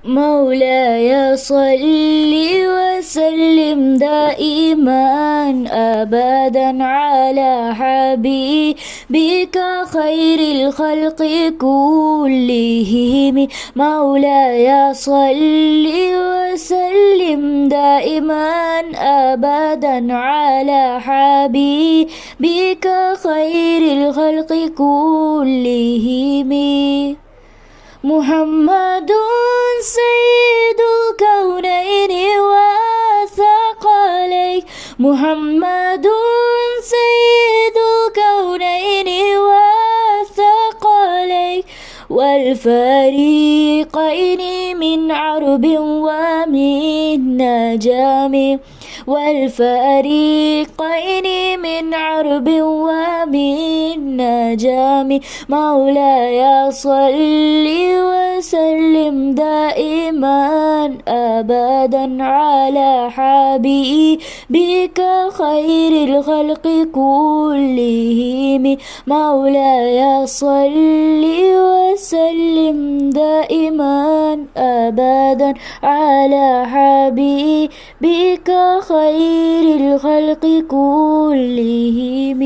مولاي صل وسلم دائما أبدا على حبيبك خير الخلق كلهم. مولاي صل وسلم دائما أبدا على حبيبك خير الخلق كلهم. محمد سيد الكونين والثقلين. محمد سيد الكونين والثقلين والفريقين من عرب ومن نجم. والفريقين من عرب ومن نجم. مولاي صل وسلم دائما أبدا على حبيبك خير الخلق كلهم. مولاي صل وسلم دائما أبدا على حبيبك خير الخلق كلهم.